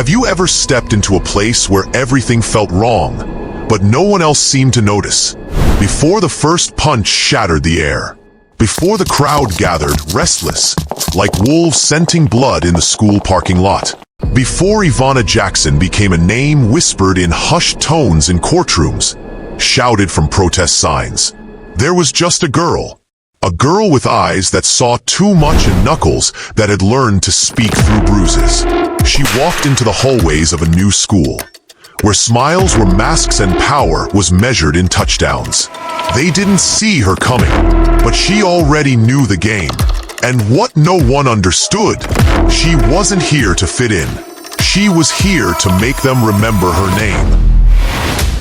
Have you ever stepped into a place where everything felt wrong, but no one else seemed to notice? Before the first punch shattered the air. Before the crowd gathered, restless, like wolves scenting blood in the school parking lot. Before Ivana Jackson became a name whispered in hushed tones in courtrooms, shouted from protest signs. There was just a girl with eyes that saw too much and knuckles that had learned to speak through bruises. She walked into the hallways of a new school, where smiles were masks and power was measured in touchdowns. They didn't see her coming, but she already knew the game. And what no one understood, she wasn't here to fit in. She was here to make them remember her name.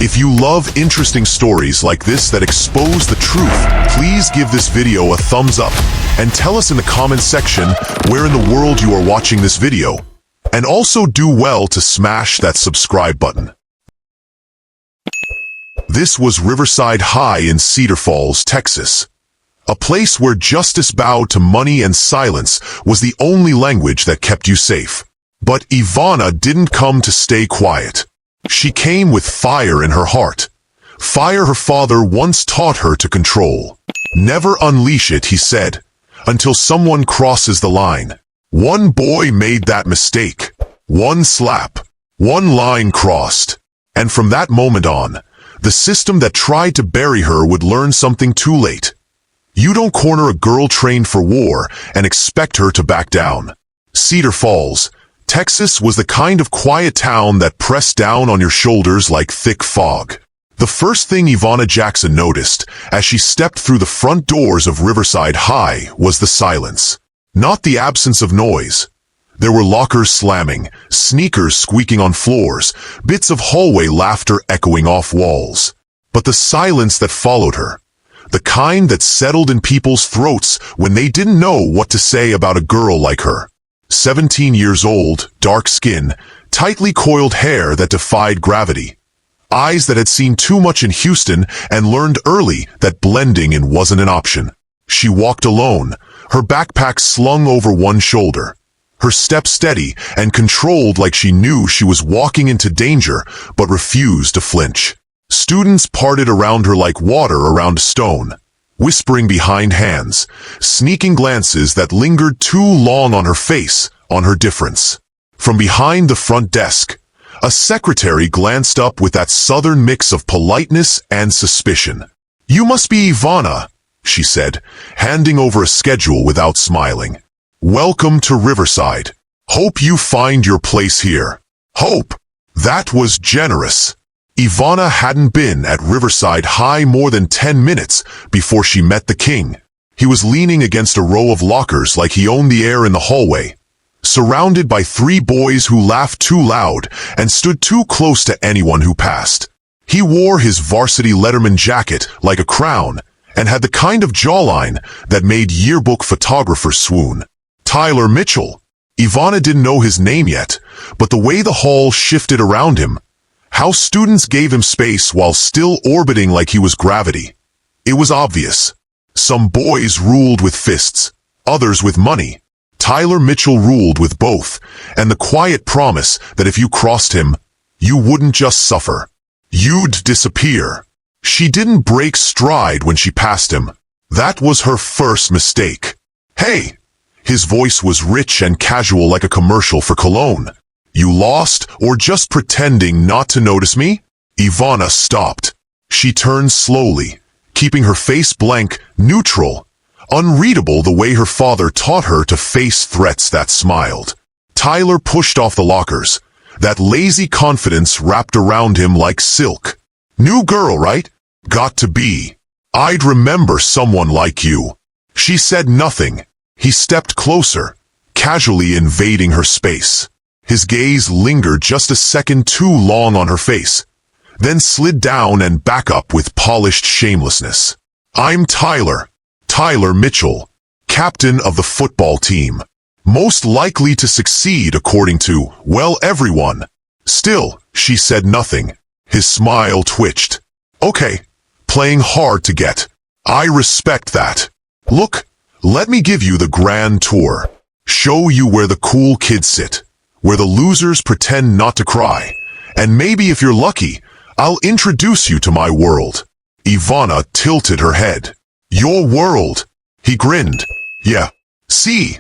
If you love interesting stories like this that expose the truth, please give this video a thumbs up and tell us in the comments section where in the world you are watching this video. And also do well to smash that subscribe button. This was Riverside High in Cedar Falls, Texas. A place where justice bowed to money and silence was the only language that kept you safe. But Ivana didn't come to stay quiet. She came with fire in her heart. Fire her father once taught her to control. Never unleash it, he said, until someone crosses the line. One boy made that mistake. One slap. One line crossed. And from that moment on, the system that tried to bury her would learn something too late. You don't corner a girl trained for war and expect her to back down. Cedar Falls, Texas was the kind of quiet town that pressed down on your shoulders like thick fog. The first thing Ivana Jackson noticed as she stepped through the front doors of Riverside High was the silence. Not the absence of noise. There were lockers slamming, sneakers squeaking on floors, bits of hallway laughter echoing off walls. But the silence that followed her, the kind that settled in people's throats when they didn't know what to say about a girl like her. 17 years old, dark skin, tightly coiled hair that defied gravity. Eyes that had seen too much in Houston and learned early that blending in wasn't an option. She walked alone, her backpack slung over one shoulder. Her step steady and controlled like she knew she was walking into danger but refused to flinch. Students parted around her like water around a stone, whispering behind hands, sneaking glances that lingered too long on her face, on her difference. From behind the front desk, a secretary glanced up with that southern mix of politeness and suspicion. "You must be Ivana," she said, handing over a schedule without smiling. "Welcome to Riverside. Hope you find your place here." Hope? That was generous. Ivana hadn't been at Riverside High more than 10 minutes before she met the king. He was leaning against a row of lockers like he owned the air in the hallway, surrounded by 3 boys who laughed too loud and stood too close to anyone who passed. He wore his varsity Letterman jacket like a crown and had the kind of jawline that made yearbook photographers swoon. Tyler Mitchell. Ivana didn't know his name yet, but the way the hall shifted around him, how students gave him space while still orbiting like he was gravity. It was obvious. Some boys ruled with fists, others with money. Tyler Mitchell ruled with both, and the quiet promise that if you crossed him, you wouldn't just suffer. You'd disappear. She didn't break stride when she passed him. That was her first mistake. "Hey!" His voice was rich and casual like a commercial for cologne. "You lost or just pretending not to notice me?" Ivana stopped. She turned slowly, keeping her face blank, neutral, unreadable the way her father taught her to face threats that smiled. Tyler pushed off the lockers, that lazy confidence wrapped around him like silk. "New girl, right? Got to be. I'd remember someone like you." She said nothing. He stepped closer, casually invading her space. His gaze lingered just a second too long on her face, then slid down and back up with polished shamelessness. "I'm Tyler Mitchell, captain of the football team. Most likely to succeed according to, well, everyone." Still, she said nothing. His smile twitched. "Okay, playing hard to get. I respect that. Look, let me give you the grand tour. Show you where the cool kids sit, where the losers pretend not to cry. And maybe if you're lucky, I'll introduce you to my world. Ivana tilted her head. Your world? He grinned. Yeah. See,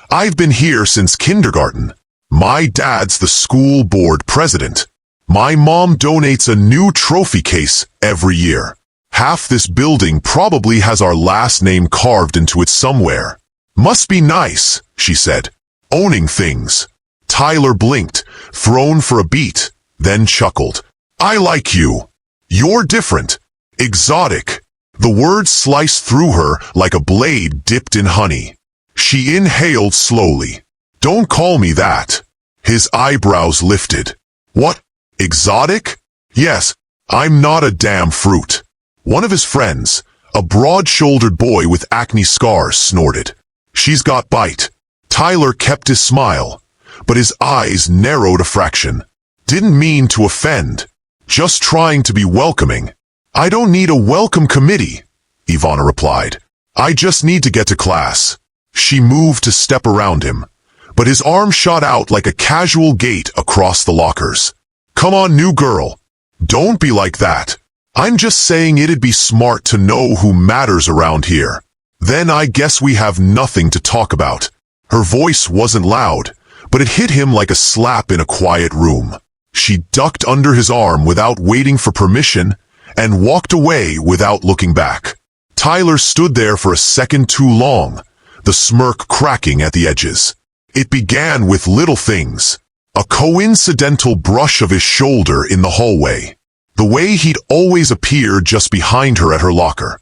I've been here since kindergarten. My dad's the school board president. My mom donates a new trophy case every year. Half this building probably has our last name carved into it somewhere. Must be nice, she said. Owning things. Tyler blinked, thrown for a beat, then chuckled. I like you. You're different. Exotic. The words sliced through her like a blade dipped in honey. She inhaled slowly. Don't call me that. His eyebrows lifted. What? Exotic? Yes, I'm not a damn fruit. One of his friends, a broad-shouldered boy with acne scars, snorted. She's got bite. Tyler kept his smile, but his eyes narrowed a fraction. Didn't mean to offend. Just trying to be welcoming. I don't need a welcome committee, Ivana replied. I just need to get to class. She moved to step around him, but his arm shot out like a casual gate across the lockers. Come on, new girl. Don't be like that. I'm just saying it'd be smart to know who matters around here. Then I guess we have nothing to talk about. Her voice wasn't loud, but it hit him like a slap in a quiet room. She ducked under his arm without waiting for permission and walked away without looking back. Tyler stood there for a second too long, the smirk cracking at the edges. It began with little things. A coincidental brush of his shoulder in the hallway. The way he'd always appear just behind her at her locker,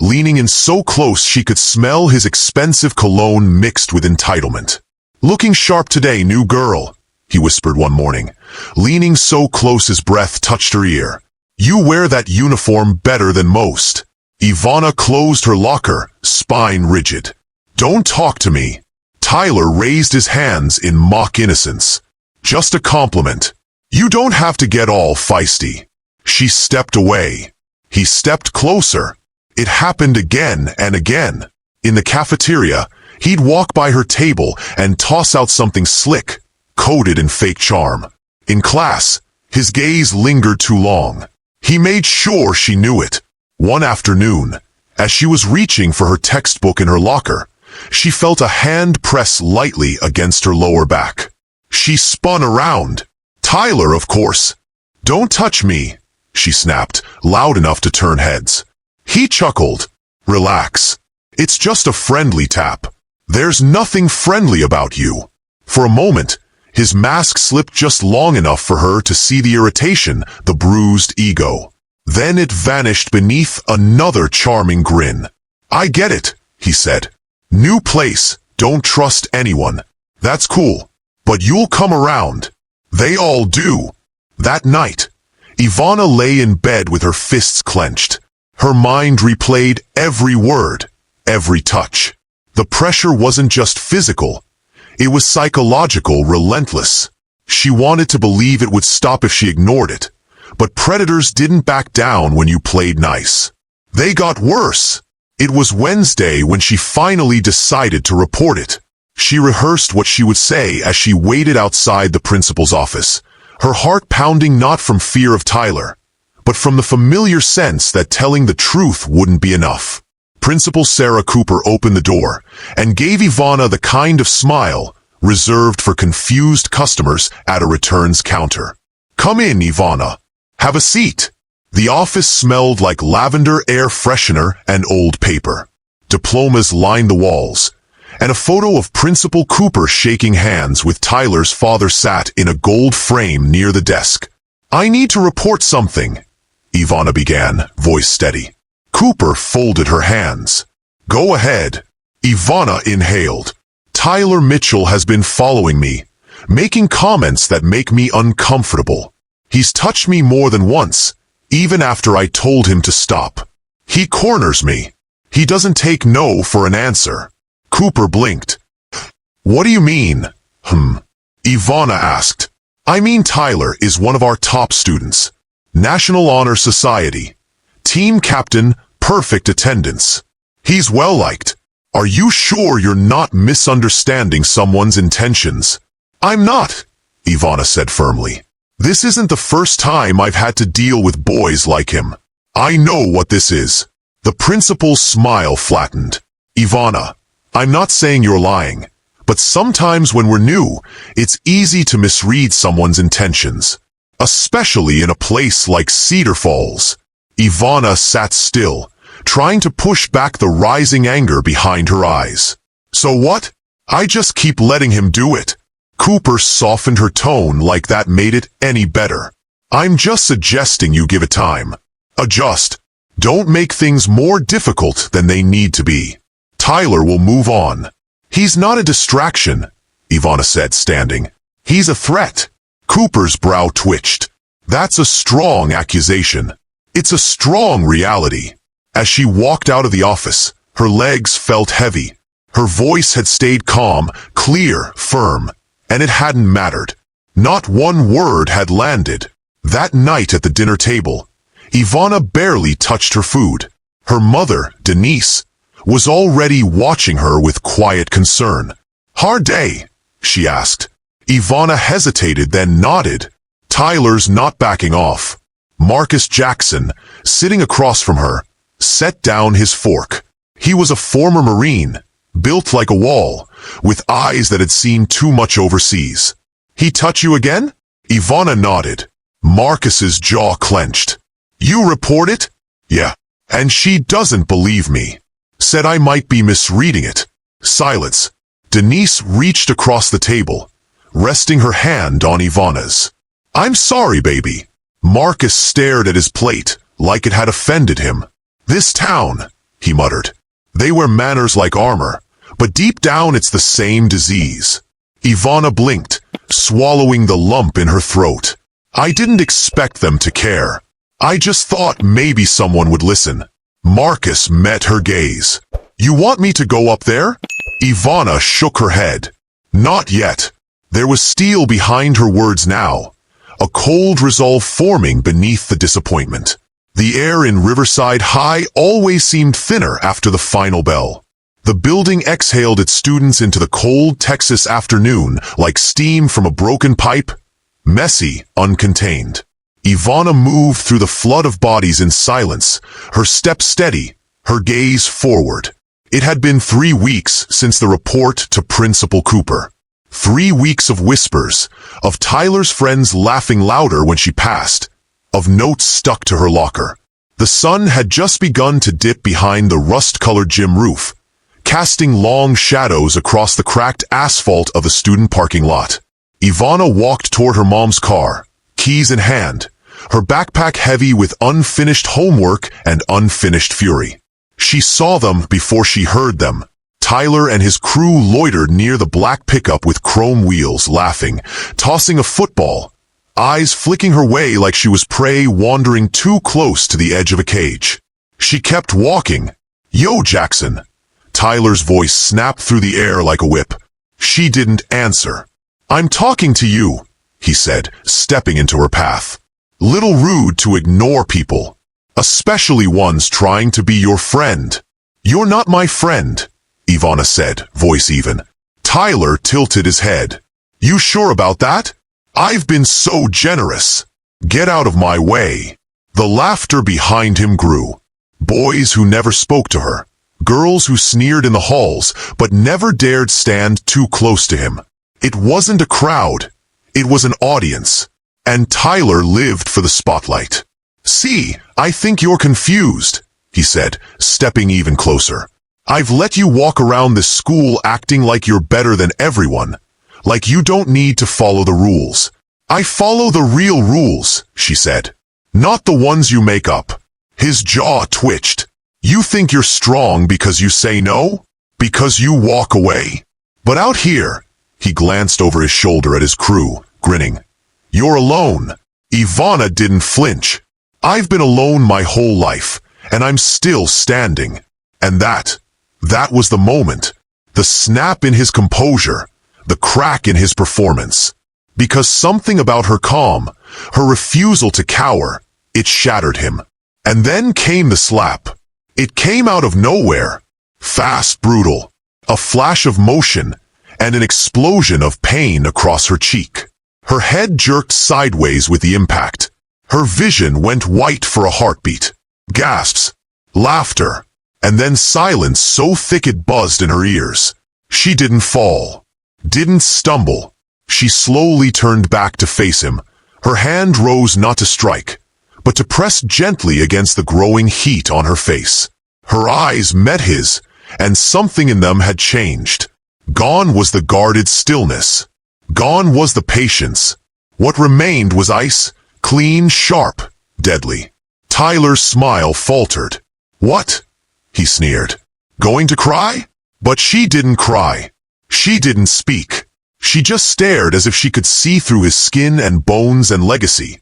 leaning in so close she could smell his expensive cologne mixed with entitlement. Looking sharp today, new girl, he whispered one morning, leaning so close his breath touched her ear. You wear that uniform better than most. Ivana closed her locker, spine rigid. Don't talk to me. Tyler raised his hands in mock innocence. Just a compliment. You don't have to get all feisty. She stepped away. He stepped closer. It happened again and again. In the cafeteria, he'd walk by her table and toss out something slick, coated in fake charm. In class, his gaze lingered too long. He made sure she knew it. One afternoon, as she was reaching for her textbook in her locker, she felt a hand press lightly against her lower back. She spun around. Tyler, of course. Don't touch me, she snapped, loud enough to turn heads. He chuckled. Relax. It's just a friendly tap. There's nothing friendly about you. For a moment, his mask slipped just long enough for her to see the irritation, the bruised ego. Then it vanished beneath another charming grin. I get it, he said. New place, don't trust anyone. That's cool. But you'll come around. They all do. That night, Ivana lay in bed with her fists clenched. Her mind replayed every word, every touch. The pressure wasn't just physical. It was psychological, relentless. She wanted to believe it would stop if she ignored it. But predators didn't back down when you played nice. They got worse. It was Wednesday when she finally decided to report it. She rehearsed what she would say as she waited outside the principal's office, her heart pounding not from fear of Tyler, but from the familiar sense that telling the truth wouldn't be enough. Principal Sarah Cooper opened the door and gave Ivana the kind of smile reserved for confused customers at a returns counter. Come in, Ivana. Have a seat. The office smelled like lavender air freshener and old paper. Diplomas lined the walls, and a photo of Principal Cooper shaking hands with Tyler's father sat in a gold frame near the desk. I need to report something, Ivana began, voice steady. Cooper folded her hands. Go ahead. Ivana inhaled. Tyler Mitchell has been following me, making comments that make me uncomfortable. He's touched me more than once, even after I told him to stop. He corners me. He doesn't take no for an answer. Cooper blinked. What do you mean? Ivana asked. I mean Tyler is one of our top students. National Honor Society. Team captain, perfect attendance. He's well-liked. Are you sure you're not misunderstanding someone's intentions? I'm not, Ivana said firmly. This isn't the first time I've had to deal with boys like him. I know what this is. The principal's smile flattened. Ivana, I'm not saying you're lying, but sometimes when we're new, it's easy to misread someone's intentions. Especially in a place like Cedar Falls. Ivana sat still, trying to push back the rising anger behind her eyes. So what? I just keep letting him do it. Cooper softened her tone like that made it any better. I'm just suggesting you give it time. Adjust. Don't make things more difficult than they need to be. Tyler will move on. He's not a distraction, Ivana said, standing. He's a threat. Cooper's brow twitched. That's a strong accusation. It's a strong reality. As she walked out of the office, her legs felt heavy. Her voice had stayed calm, clear, firm. And it hadn't mattered. Not one word had landed. That night at the dinner table, Ivana barely touched her food. Her mother, Denise, was already watching her with quiet concern. Hard day? She asked. Ivana hesitated, then nodded. Tyler's not backing off. Marcus Jackson, sitting across from her, set down his fork. He was a former Marine, built like a wall, with eyes that had seen too much overseas. He touch you again? Ivana nodded. Marcus's jaw clenched. You report it? Yeah. And she doesn't believe me. Said I might be misreading it. Silence. Denise reached across the table, resting her hand on Ivana's. I'm sorry, baby. Marcus stared at his plate, like it had offended him. This town, he muttered. They wear manners like armor, but deep down it's the same disease. Ivana blinked, swallowing the lump in her throat. I didn't expect them to care. I just thought maybe someone would listen. Marcus met her gaze. You want me to go up there? Ivana shook her head. Not yet. There was steel behind her words now, a cold resolve forming beneath the disappointment. The air in Riverside High always seemed thinner after the final bell. The building exhaled its students into the cold Texas afternoon like steam from a broken pipe, messy, uncontained. Ivana moved through the flood of bodies in silence, her step steady, her gaze forward. It had been 3 weeks since the report to Principal Cooper. 3 weeks of whispers, of Tyler's friends laughing louder when she passed, of notes stuck to her locker. The sun had just begun to dip behind the rust-colored gym roof, casting long shadows across the cracked asphalt of the student parking lot. Ivana walked toward her mom's car, keys in hand, her backpack heavy with unfinished homework and unfinished fury. She saw them before she heard them. Tyler and his crew loitered near the black pickup with chrome wheels, laughing, tossing a football, eyes flicking her way like she was prey wandering too close to the edge of a cage. She kept walking. Yo, Jackson. Tyler's voice snapped through the air like a whip. She didn't answer. I'm talking to you, he said, stepping into her path. Little rude to ignore people, especially ones trying to be your friend. You're not my friend, Ivana said, voice even. Tyler tilted his head. You sure about that? I've been so generous. Get out of my way. The laughter behind him grew. Boys who never spoke to her. Girls who sneered in the halls, but never dared stand too close to him. It wasn't a crowd. It was an audience. And Tyler lived for the spotlight. See, I think you're confused, he said, stepping even closer. I've let you walk around this school acting like you're better than everyone, like you don't need to follow the rules. I follow the real rules, she said, not the ones you make up. His jaw twitched. You think you're strong because you say no? Because you walk away? But out here, he glanced over his shoulder at his crew, grinning. You're alone. Ivana didn't flinch. I've been alone my whole life, and I'm still standing. And that was the moment. The snap in his composure, the crack in his performance. Because something about her calm, her refusal to cower, it shattered him. And then came the slap. It came out of nowhere. Fast, brutal. A flash of motion, and an explosion of pain across her cheek. Her head jerked sideways with the impact. Her vision went white for a heartbeat. Gasps, laughter, and then silence so thick it buzzed in her ears. She didn't fall, didn't stumble. She slowly turned back to face him. Her hand rose not to strike, but to press gently against the growing heat on her face. Her eyes met his, and something in them had changed. Gone was the guarded stillness. Gone was the patience. What remained was ice, clean, sharp, deadly. Tyler's smile faltered. "What?" he sneered. "Going to cry?" But she didn't cry. She didn't speak. She just stared as if she could see through his skin and bones and legacy,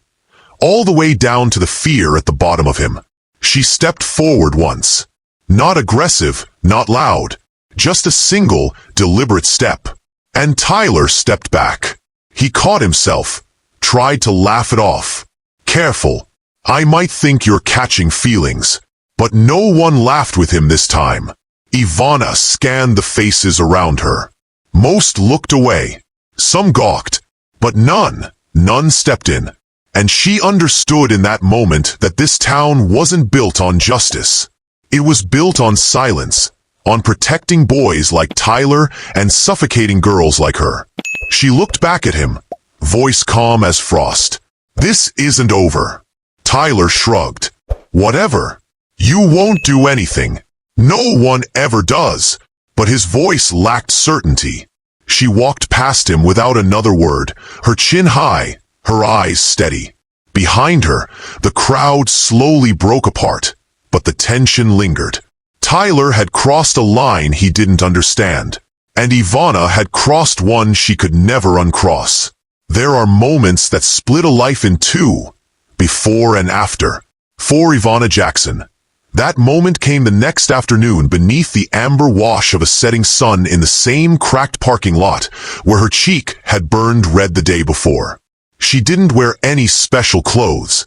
all the way down to the fear at the bottom of him. She stepped forward once. Not aggressive, not loud, just a single, deliberate step. And Tyler stepped back. He caught himself, tried to laugh it off. "Careful. I might think you're catching feelings." But no one laughed with him this time. Ivana scanned the faces around her. Most looked away. Some gawked. But none stepped in. And she understood in that moment that this town wasn't built on justice. It was built on silence, on protecting boys like Tyler and suffocating girls like her. She looked back at him, voice calm as frost. "This isn't over." Tyler shrugged. "Whatever. You won't do anything. No one ever does." But his voice lacked certainty. She walked past him without another word, her chin high, her eyes steady. Behind her, the crowd slowly broke apart, but the tension lingered. Tyler had crossed a line he didn't understand, and Ivana had crossed one she could never uncross. There are moments that split a life in two, before and after. For Ivana Jackson, that moment came the next afternoon beneath the amber wash of a setting sun in the same cracked parking lot where her cheek had burned red the day before. She didn't wear any special clothes.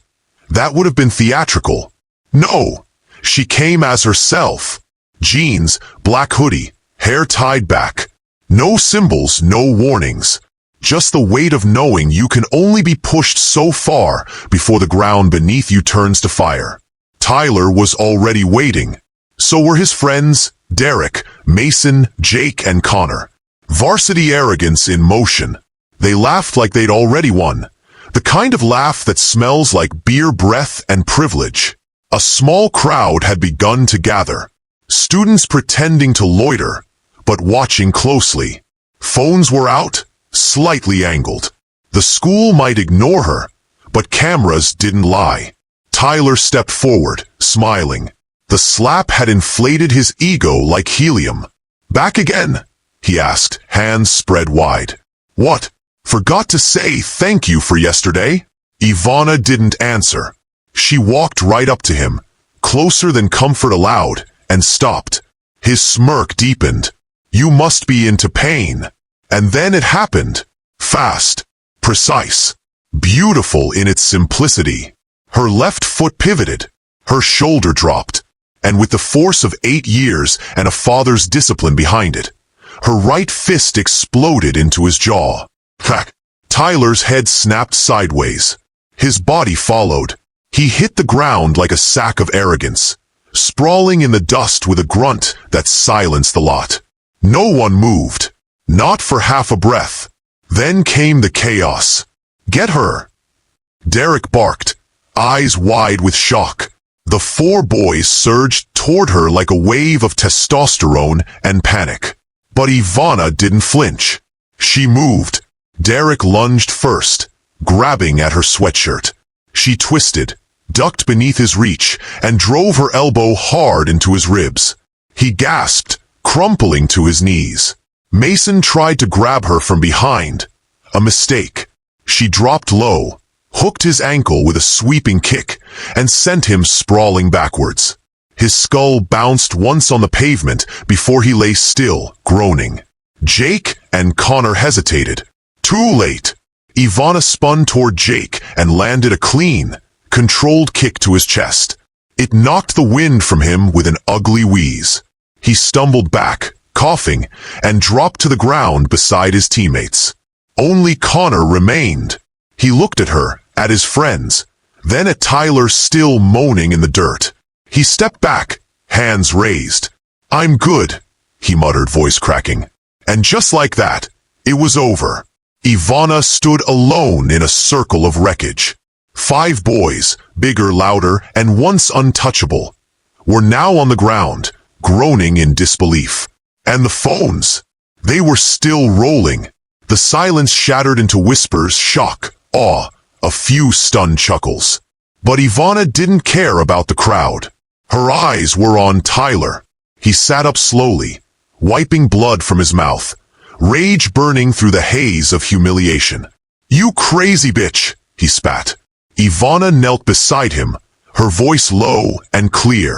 That would have been theatrical. No, she came as herself. Jeans, black hoodie, hair tied back. No symbols, no warnings. Just the weight of knowing you can only be pushed so far before the ground beneath you turns to fire. Tyler was already waiting. So were his friends, Derek, Mason, Jake, and Connor. Varsity arrogance in motion. They laughed like they'd already won. The kind of laugh that smells like beer breath and privilege. A small crowd had begun to gather. Students pretending to loiter, but watching closely. Phones were out, slightly angled. The school might ignore her, but cameras didn't lie. Tyler stepped forward, smiling. The slap had inflated his ego like helium. "Back again?" he asked, hands spread wide. "What? Forgot to say thank you for yesterday?" Ivana didn't answer. She walked right up to him, closer than comfort allowed, and stopped. His smirk deepened. "You must be into pain." And then it happened. Fast, precise, beautiful in its simplicity. Her left foot pivoted, her shoulder dropped, and with the force of 8 years and a father's discipline behind it, her right fist exploded into his jaw. Crack! Tyler's head snapped sideways. His body followed. He hit the ground like a sack of arrogance, sprawling in the dust with a grunt that silenced the lot. No one moved, not for half a breath. Then came the chaos. "Get her!" Derek barked, eyes wide with shock. The 4 boys surged toward her like a wave of testosterone and panic. But Ivana didn't flinch. She moved. Derek lunged first, grabbing at her sweatshirt. She twisted, ducked beneath his reach, and drove her elbow hard into his ribs. He gasped, crumpling to his knees. Mason tried to grab her from behind. A mistake. She dropped low, hooked his ankle with a sweeping kick, and sent him sprawling backwards. His skull bounced once on the pavement before he lay still, groaning. Jake and Connor hesitated. Too late. Ivana spun toward Jake and landed a clean, controlled kick to his chest. It knocked the wind from him with an ugly wheeze. He stumbled back, coughing, and dropped to the ground beside his teammates. Only Connor remained. He looked at her, at his friends, then at Tyler still moaning in the dirt. He stepped back, hands raised. "I'm good," he muttered, voice cracking. And just like that, it was over. Ivana stood alone in a circle of wreckage. 5 boys, bigger, louder, and once untouchable, were now on the ground, groaning in disbelief. And the phones, they were still rolling. The silence shattered into whispers, shock, awe, a few stunned chuckles. But Ivana didn't care about the crowd. Her eyes were on Tyler. He sat up slowly, wiping blood from his mouth, rage burning through the haze of humiliation. "You crazy bitch," he spat. Ivana knelt beside him, her voice low and clear.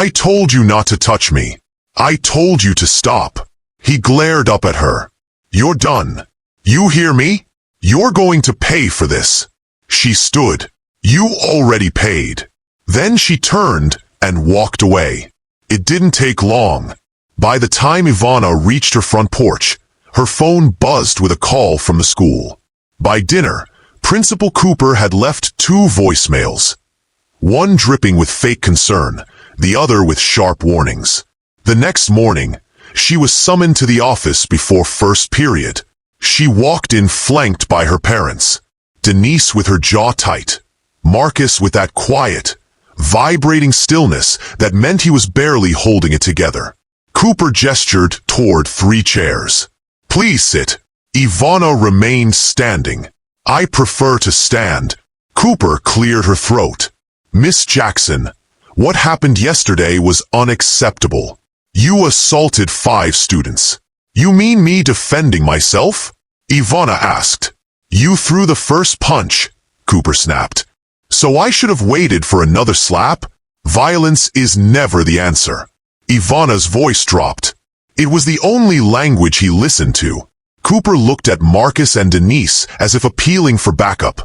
"I told you not to touch me. I told you to stop." He glared up at her. "You're done. You hear me? You're going to pay for this." She stood. "You already paid." Then she turned and walked away. It didn't take long. By the time Ivana reached her front porch, her phone buzzed with a call from the school. By dinner, Principal Cooper had left 2 voicemails, one dripping with fake concern, the other with sharp warnings. The next morning, she was summoned to the office before first period. She walked in flanked by her parents, Denise with her jaw tight, Marcus with that quiet, vibrating stillness that meant he was barely holding it together. Cooper gestured toward 3 chairs. "Please sit." Ivana remained standing. "I prefer to stand." Cooper cleared her throat. "Miss Jackson, what happened yesterday was unacceptable. You assaulted 5 students." "You mean me defending myself?" Ivana asked. "You threw the first punch," Cooper snapped. "So I should have waited for another slap?" "Violence is never the answer." Ivana's voice dropped. It was the only language he listened to. Cooper looked at Marcus and Denise as if appealing for backup,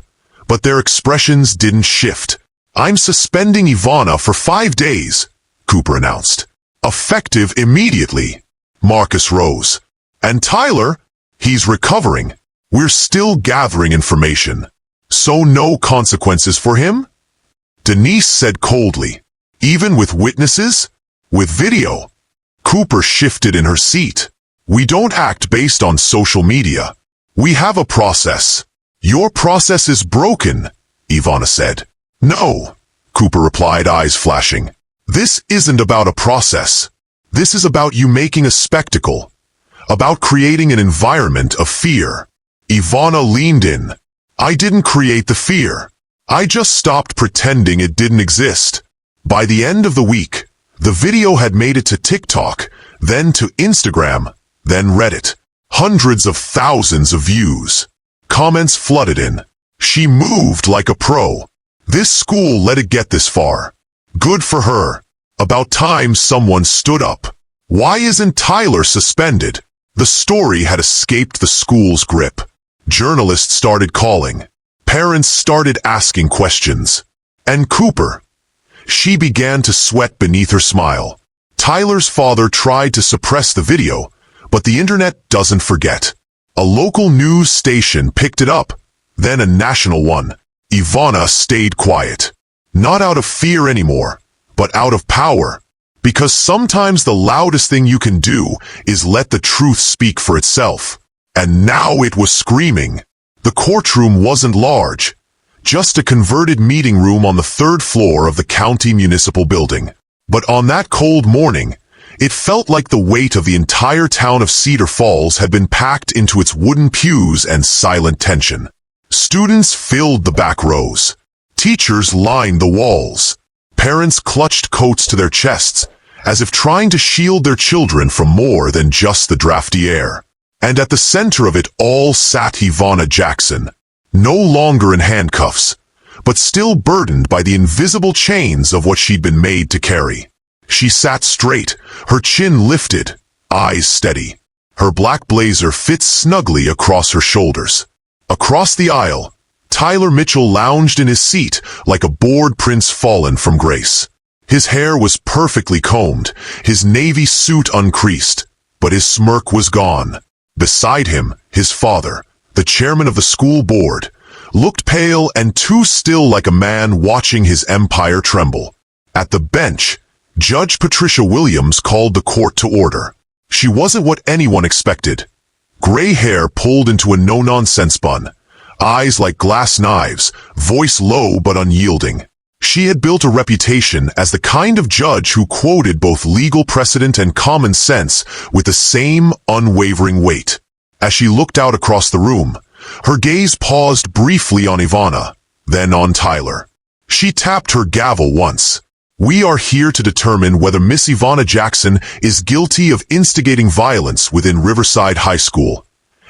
but their expressions didn't shift. "I'm suspending Ivana for 5 days, Cooper announced. "Effective immediately." Marcus rose. "And Tyler? He's recovering. We're still gathering information. So no consequences for him?" Denise said coldly. "Even with witnesses? With video?" Cooper shifted in her seat. "We don't act based on social media. We have a process." "Your process is broken," Ivana said. "No," Cooper replied, eyes flashing. "This isn't about a process. This is about you making a spectacle, about creating an environment of fear." Ivana leaned in. "I didn't create the fear. I just stopped pretending it didn't exist." By the end of the week, the video had made it to TikTok, then to Instagram, then Reddit. Hundreds of thousands of views. Comments flooded in. "She moved like a pro. This school let it get this far. Good for her. About time someone stood up. Why isn't Tyler suspended?" The story had escaped the school's grip. Journalists started calling. Parents started asking questions. And Cooper, she began to sweat beneath her smile. Tyler's father tried to suppress the video, but the internet doesn't forget. A local news station picked it up, then a national one. Ivana stayed quiet. Not out of fear anymore, but out of power. Because sometimes the loudest thing you can do is let the truth speak for itself. And now it was screaming. The courtroom wasn't large, just a converted meeting room on the 3rd floor of the county municipal building. But on that cold morning, it felt like the weight of the entire town of Cedar Falls had been packed into its wooden pews and silent tension. Students filled the back rows. Teachers lined the walls. Parents clutched coats to their chests, as if trying to shield their children from more than just the drafty air. And at the center of it all sat Ivana Jackson, no longer in handcuffs, but still burdened by the invisible chains of what she'd been made to carry. She sat straight, her chin lifted, eyes steady. Her black blazer fit snugly across her shoulders. Across the aisle, Tyler Mitchell lounged in his seat like a bored prince fallen from grace. His hair was perfectly combed, his navy suit uncreased, but his smirk was gone. Beside him, his father, the chairman of the school board, looked pale and too still, like a man watching his empire tremble. At the bench, Judge Patricia Williams called the court to order. She wasn't what anyone expected. Gray hair pulled into a no-nonsense bun, eyes like glass knives, voice low but unyielding. She had built a reputation as the kind of judge who quoted both legal precedent and common sense with the same unwavering weight. As she looked out across the room, her gaze paused briefly on Ivana, then on Tyler. She tapped her gavel once. "We are here to determine whether Miss Ivana Jackson is guilty of instigating violence within Riverside High School,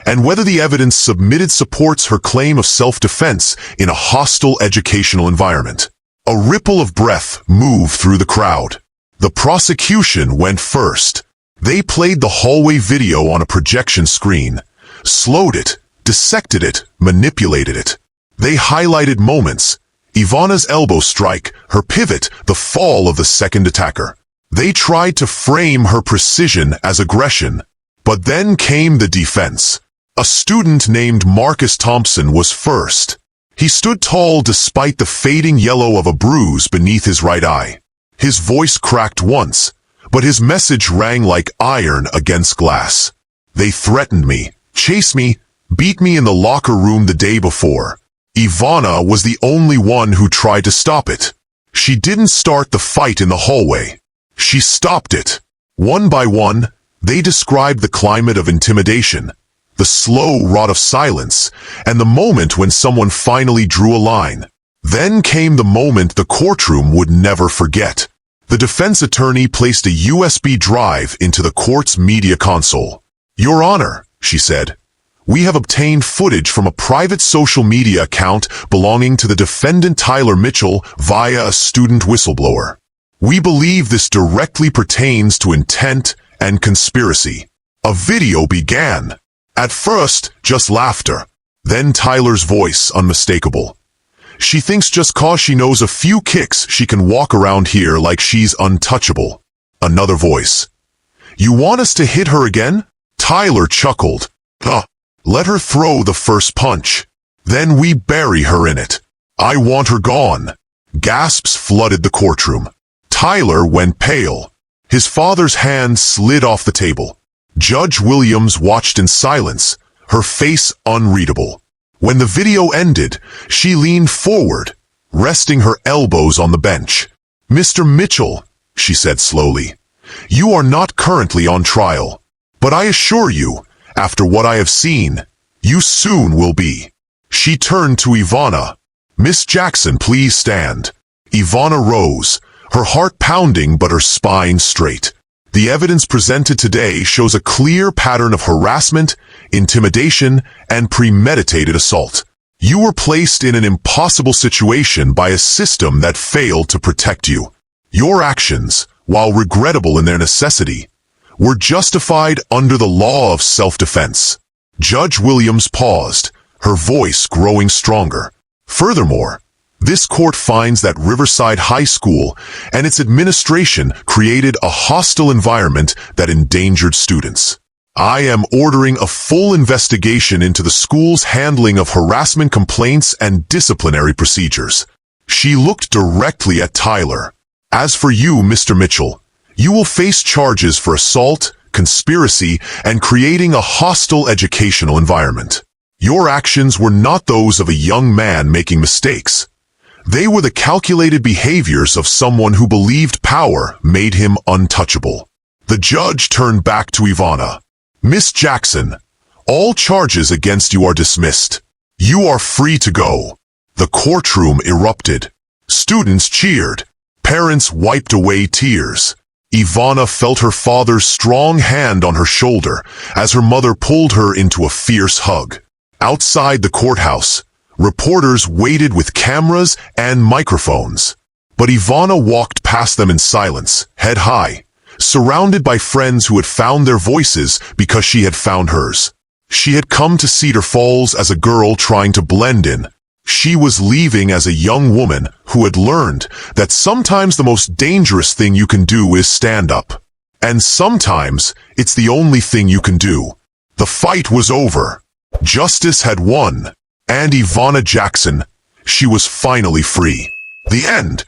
and whether the evidence submitted supports her claim of self-defense in a hostile educational environment." A ripple of breath moved through the crowd. The prosecution went first. They played the hallway video on a projection screen, slowed it, dissected it, manipulated it. They highlighted moments: Ivana's elbow strike, her pivot, the fall of the second attacker. They tried to frame her precision as aggression. But then came the defense. A student named Marcus Thompson was first. He stood tall despite the fading yellow of a bruise beneath his right eye. His voice cracked once, but his message rang like iron against glass. "They threatened me, chased me, beat me in the locker room the day before. Ivana was the only one who tried to stop it. She didn't start the fight in the hallway. She stopped it." One by one, they described the climate of intimidation, the slow rot of silence, and the moment when someone finally drew a line. Then came the moment the courtroom would never forget. The defense attorney placed a USB drive into the court's media console. "Your Honor," she said, "we have obtained footage from a private social media account belonging to the defendant Tyler Mitchell via a student whistleblower. We believe this directly pertains to intent and conspiracy." A video began. At first, just laughter. Then Tyler's voice, unmistakable. "She thinks just cause she knows a few kicks she can walk around here like she's untouchable." Another voice. "You want us to hit her again?" Tyler chuckled. Let her throw the first punch. Then we bury her in it. I want her gone." Gasps flooded the courtroom. Tyler went pale. His father's hand slid off the table. Judge Williams watched in silence, her face unreadable. When the video ended, she leaned forward, resting her elbows on the bench. "Mr. Mitchell," she said slowly, "you are not currently on trial. But I assure you, after what I have seen, you soon will be." She turned to Ivana. "Miss Jackson, please stand." Ivana rose, her heart pounding but her spine straight. The evidence presented today shows a clear pattern of harassment, intimidation, and premeditated assault. You were placed in an impossible situation by a system that failed to protect you. Your actions, while regrettable in their necessity, were justified under the law of self-defense. Judge Williams paused, her voice growing stronger. "Furthermore, this court finds that Riverside High School and its administration created a hostile environment that endangered students. I am ordering a full investigation into the school's handling of harassment complaints and disciplinary procedures." She looked directly at Tyler. "As for you, Mr. Mitchell, you will face charges for assault, conspiracy, and creating a hostile educational environment. Your actions were not those of a young man making mistakes. They were the calculated behaviors of someone who believed power made him untouchable." The judge turned back to Ivana. "Miss Jackson, all charges against you are dismissed. You are free to go." The courtroom erupted. Students cheered. Parents wiped away tears. Ivana felt her father's strong hand on her shoulder as her mother pulled her into a fierce hug. Outside the courthouse, reporters waited with cameras and microphones. But Ivana walked past them in silence, head high, surrounded by friends who had found their voices because she had found hers. She had come to Cedar Falls as a girl trying to blend in. She was leaving as a young woman who had learned that sometimes the most dangerous thing you can do is stand up. And sometimes it's the only thing you can do. The fight was over. Justice had won, and Ivana Jackson, she was finally free. The end.